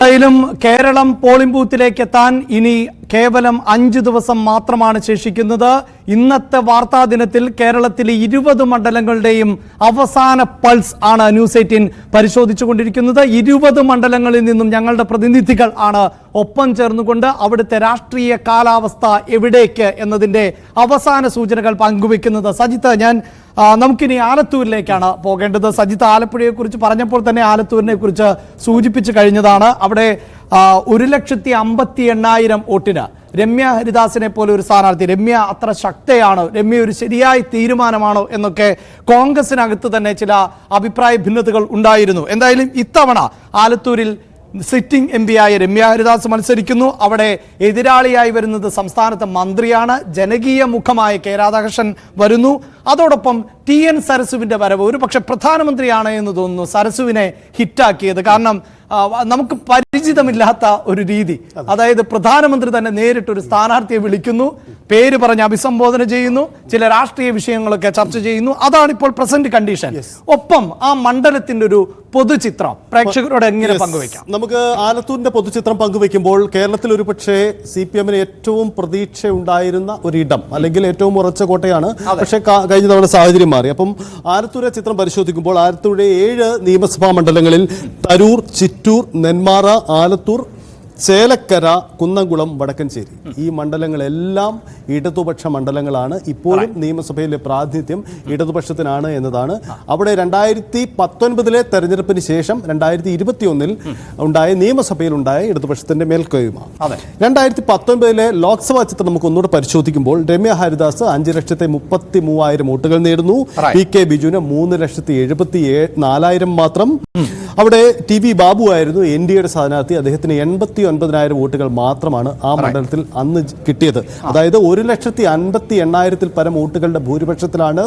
എന്തായാലും കേരളം പോളിംഗ് ബൂത്തിലേക്ക് എത്താൻ ഇനി കേവലം 5 ദിവസം മാത്രമാണ് ശേഷിക്കുന്നത്. ഇന്നത്തെ വാർത്താ ദിനത്തിൽ കേരളത്തിലെ 20 മണ്ഡലങ്ങളുടെയും അവസാന പൾസ് ആണ് ന്യൂസ് 18 പരിശോധിച്ചുകൊണ്ടിരിക്കുന്നത്. 20 മണ്ഡലങ്ങളിൽ നിന്നും ഞങ്ങളുടെ പ്രതിനിധികൾ ആണ് ഒപ്പം ചേർന്നുകൊണ്ട് അവിടുത്തെ രാഷ്ട്രീയ കാലാവസ്ഥ എവിടേക്ക് എന്നതിന്റെ അവസാന സൂചനകൾ പങ്കുവെക്കുന്നത്. സജിത്ത്, നമുക്കിനി ആലത്തൂരിലേക്കാണ് പോകേണ്ടത്. സജിത്ത് ആലപ്പുഴയെ കുറിച്ച് പറഞ്ഞപ്പോൾ തന്നെ ആലത്തൂരിനെ കുറിച്ച് സൂചിപ്പിച്ചു കഴിഞ്ഞതാണ്. അവിടെ 1,58,000 വോട്ടിന് രമ്യ ഹരിദാസിനെ പോലെ ഒരു സ്ഥാനാർത്ഥി. രമ്യ അത്ര ശക്തയാണോ, രമ്യ ഒരു ശരിയായ തീരുമാനമാണോ എന്നൊക്കെ കോൺഗ്രസിനകത്ത് തന്നെ ചില അഭിപ്രായ ഭിന്നതകൾ ഉണ്ടായിരുന്നു. എന്തായാലും ഇത്തവണ ആലത്തൂരിൽ സിറ്റിംഗ് എം പിയായ രമ്യ ഹരിദാസ് മത്സരിക്കുന്നു. അവിടെ എതിരാളിയായി വരുന്നത് സംസ്ഥാനത്തെ മന്ത്രിയാണ്. ജനകീയ മുഖമായ കെ രാധാകൃഷ്ണൻ വരുന്നു. അതോടൊപ്പം TN സരസുവിന്റെ വരവ് ഒരു പക്ഷെ പ്രധാനമന്ത്രിയാണ് എന്ന് തോന്നുന്നു സരസുവിനെ ഹിറ്റാക്കിയത്. കാരണം നമുക്ക് പരിചിതമില്ലാത്ത ഒരു രീതി, അതായത് പ്രധാനമന്ത്രി തന്നെ നേരിട്ടൊരു സ്ഥാനാർത്ഥിയെ വിളിക്കുന്നു, പേര് പറഞ്ഞ് അഭിസംബോധന ചെയ്യുന്നു, ചില രാഷ്ട്രീയ വിഷയങ്ങളൊക്കെ ചർച്ച ചെയ്യുന്നു. അതാണ് ഇപ്പോൾ പ്രസന്റ് കണ്ടീഷൻ. ഒപ്പം ആ മണ്ഡലത്തിന്റെ ഒരു പൊതുചിത്രം പ്രേക്ഷകരോട് എങ്ങനെ പങ്കുവയ്ക്കാം? നമുക്ക് ആലത്തൂരിന്റെ പൊതുചിത്രം പങ്കുവെക്കുമ്പോൾ കേരളത്തിൽ ഒരു പക്ഷേ CPM ഏറ്റവും പ്രതീക്ഷ ഉണ്ടായിരുന്ന ഒരിടം അല്ലെങ്കിൽ ഏറ്റവും ഉറച്ച കോട്ടയാണ്. പക്ഷേ കഴിഞ്ഞ തവണ സാഹചര്യം മാറി. അപ്പം ആലത്തൂരെ ചിത്രം പരിശോധിക്കുമ്പോൾ ആലത്തൂരിലെ 7 നിയമസഭാ മണ്ഡലങ്ങളിൽ തരൂർ, ചിറ്റൂർ, നെന്മാറ, ആലത്തൂർ, ചേലക്കര, കുന്നംകുളം, വടക്കഞ്ചേരി ഈ മണ്ഡലങ്ങളെല്ലാം ഇടതുപക്ഷ മണ്ഡലങ്ങളാണ്. ഇപ്പോഴും നിയമസഭയിലെ പ്രാതിനിധ്യം ഇടതുപക്ഷത്തിനാണ് എന്നതാണ്. അവിടെ 2019 തെരഞ്ഞെടുപ്പിന് ശേഷം 2021 ഉണ്ടായ നിയമസഭയിൽ ഉണ്ടായ ഇടതുപക്ഷത്തിന്റെ മേൽക്കോയ്മ. 2019 ലോക്സഭാ ചിത്രം നമുക്ക് ഒന്നുകൂടെ പരിശോധിക്കുമ്പോൾ രമ്യ ഹരിദാസ് 5,33,000 വോട്ടുകൾ നേടുന്നു. PK ബിജുവിന് 3,74,000 മാത്രം. അവിടെ TV ബാബു ആയിരുന്നു NDAയുടെ സ്ഥാനാർത്ഥി. അദ്ദേഹത്തിന് 89,000 വോട്ടുകൾ മാത്രമാണ് ആ മണ്ഡലത്തിൽ അന്ന് കിട്ടിയത്. അതായത് 1,58,000 പരം വോട്ടുകളുടെ ഭൂരിപക്ഷത്തിലാണ്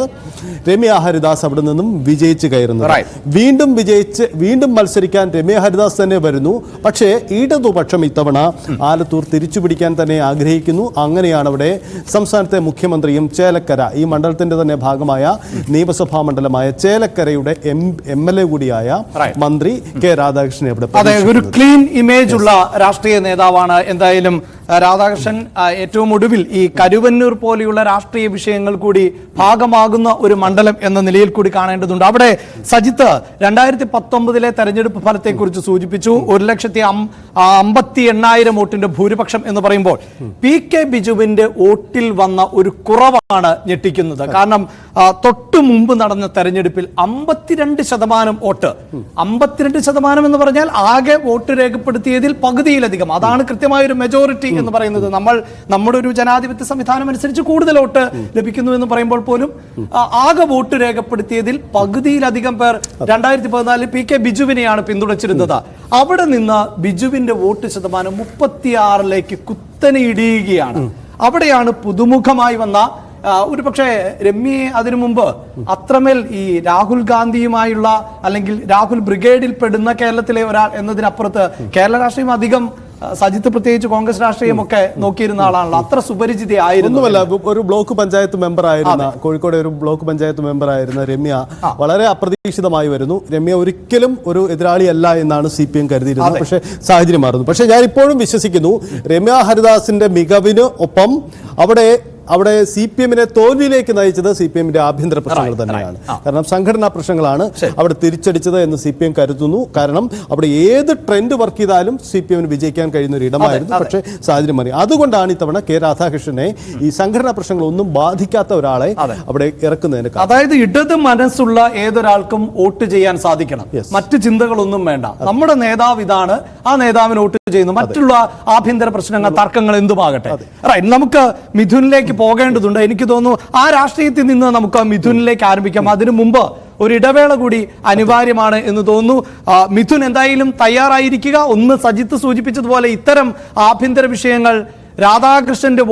രമ്യ ഹരിദാസ് അവിടെ നിന്നും വിജയിച്ച് കയറുന്നത്. വീണ്ടും മത്സരിക്കാൻ രമ്യ ഹരിദാസ് തന്നെ വരുന്നു. പക്ഷേ ഇടതുപക്ഷം ഇത്തവണ ആലത്തൂർ തിരിച്ചുപിടിക്കാൻ തന്നെ ആഗ്രഹിക്കുന്നു. അങ്ങനെയാണ് അവിടെ സംസ്ഥാനത്തെ മുഖ്യമന്ത്രിയും ചേലക്കര ഈ മണ്ഡലത്തിന്റെ തന്നെ ഭാഗമായ നിയമസഭാ മണ്ഡലമായ ചേലക്കരയുടെ MLA കൂടിയായ മന്ത്രി കെ രാധാകൃഷ്ണൻ ഒരു ക്ലീൻ ഇമേജ് ഉള്ള രാഷ്ട്രീയ നേതാവാണ്. എന്തായാലും രാധാകൃഷ്ണൻ ഏറ്റവും ഒടുവിൽ ഈ കരുവന്നൂർ പോലെയുള്ള രാഷ്ട്രീയ വിഷയങ്ങൾ കൂടി ഭാഗമാകുന്ന ഒരു മണ്ഡലം എന്ന നിലയിൽ കൂടി കാണേണ്ടതുണ്ട്. അവിടെ സജിത്ത് 2019 തെരഞ്ഞെടുപ്പ് ഫലത്തെക്കുറിച്ച് സൂചിപ്പിച്ചു. 1,58,000 വോട്ടിന്റെ ഭൂരിപക്ഷം എന്ന് പറയുമ്പോൾ PK ബിജുവിന്റെ വോട്ടിൽ വന്ന ഒരു കുറവാണ് ഞെട്ടിക്കുന്നത്. കാരണം തൊട്ടു മുമ്പ് നടന്ന തെരഞ്ഞെടുപ്പിൽ 52% വോട്ട്, 52% എന്ന് പറഞ്ഞാൽ ആകെ വോട്ട് രേഖപ്പെടുത്തിയതിൽ പകുതിയിലധികം. അതാണ് കൃത്യമായൊരു മെജോറിറ്റി എന്ന് പറയുന്നത്. നമ്മുടെ ഒരു ജനാധിപത്യ സംവിധാനം അനുസരിച്ച് കൂടുതൽ വോട്ട് ലഭിക്കുന്നു എന്ന് പറയുമ്പോൾ പോലും ആകെ വോട്ട് രേഖപ്പെടുത്തിയതിൽ പകുതിയിലധികം പേർ 2014 PK ബിജുവിനെയാണ് പിന്തുണച്ചിരുന്നത്. അവിടെ നിന്ന് ബിജുവിന്റെ വോട്ട് ശതമാനം 36 കുത്തനെ ഇടിയുകയാണ്. അവിടെയാണ് പുതുമുഖമായി വന്ന ഒരു പക്ഷേ രമ്യയെ അതിനു മുമ്പ് അത്രമേൽ ഈ രാഹുൽ ഗാന്ധിയുമായുള്ള അല്ലെങ്കിൽ രാഹുൽ ബ്രിഗേഡിൽ പെടുന്ന കേരളത്തിലെ ഒരാൾ എന്നതിനപ്പുറത്ത് കേരള രാഷ്ട്രീയം അധികം സജിത്ത് പ്രത്യേകിച്ച് കോൺഗ്രസ് രാഷ്ട്രീയമൊക്കെ നോക്കിയിരുന്ന ആളാണല്ലോ. അത്ര സുപരിചിതയായിരുന്നുവല്ല. ഒരു ബ്ലോക്ക് പഞ്ചായത്ത് മെമ്പർ ആയിരുന്ന കോഴിക്കോട് ഒരു ബ്ലോക്ക് പഞ്ചായത്ത് മെമ്പർ ആയിരുന്ന രമ്യ വളരെ അപ്രതീക്ഷിതമായി വരുന്നു. രമ്യ ഒരിക്കലും ഒരു എതിരാളിയല്ല എന്നാണ് CPM കരുതിയിരുന്നത്. പക്ഷേ സാഹചര്യം മാറുന്നു. പക്ഷേ ഞാൻ ഇപ്പോഴും വിശ്വസിക്കുന്നു രമ്യ ഹരിദാസിന്റെ മികവിന് ഒപ്പം അവിടെ CPM തോൽവിയിലേക്ക് നയിച്ചത് CPM ആഭ്യന്തര പ്രശ്നങ്ങൾ തന്നെയാണ്. കാരണം സംഘടനാ പ്രശ്നങ്ങളാണ് അവിടെ തിരിച്ചടിച്ചത് എന്ന് CPM കരുതുന്നു. കാരണം അവിടെ ഏത് ട്രെൻഡ് വർക്ക് ചെയ്താലും CPM വിജയിക്കാൻ കഴിയുന്ന ഒരു ഇടമായിരുന്നു. പക്ഷേ സാഹചര്യം മാറി. അതുകൊണ്ടാണ് ഇത്തവണ കെ രാധാകൃഷ്ണനെ ഈ സംഘടനാ പ്രശ്നങ്ങളൊന്നും ബാധിക്കാത്ത ഒരാളെ അവിടെ ഇറക്കുന്നതിന്. അതായത് ഇടത് മനസ്സുള്ള ഏതൊരാൾക്കും വോട്ട് ചെയ്യാൻ സാധിക്കണം. മറ്റു ചിന്തകളൊന്നും വേണ്ട. നമ്മുടെ നേതാവ് ഇതാണ്, ആ നേതാവിന് വോട്ട് ചെയ്യുന്നു. മറ്റുള്ള ആഭ്യന്തര പ്രശ്നങ്ങൾ, തർക്കങ്ങൾ എന്തുമാകട്ടെ. നമുക്ക് മിഥുനിലേക്ക് പോകേണ്ടതുണ്ട്. എനിക്ക് തോന്നുന്നു ആ രാഷ്ട്രീയത്തിൽ നിന്ന് നമുക്ക് മിഥുനിലേക്ക് ആരംഭിക്കാം. അതിനു മുമ്പ് ഒരു ഇടവേള കൂടി അനിവാര്യമാണ് എന്ന് തോന്നുന്നു. മിഥുൻ എന്തായാലും തയ്യാറായിരിക്കുക. ഒന്ന് സജിത്ത് സൂചിപ്പിച്ചതുപോലെ ഇത്തരം ആഭ്യന്തര വിഷയങ്ങൾ രാധാകൃഷ്ണന്റെ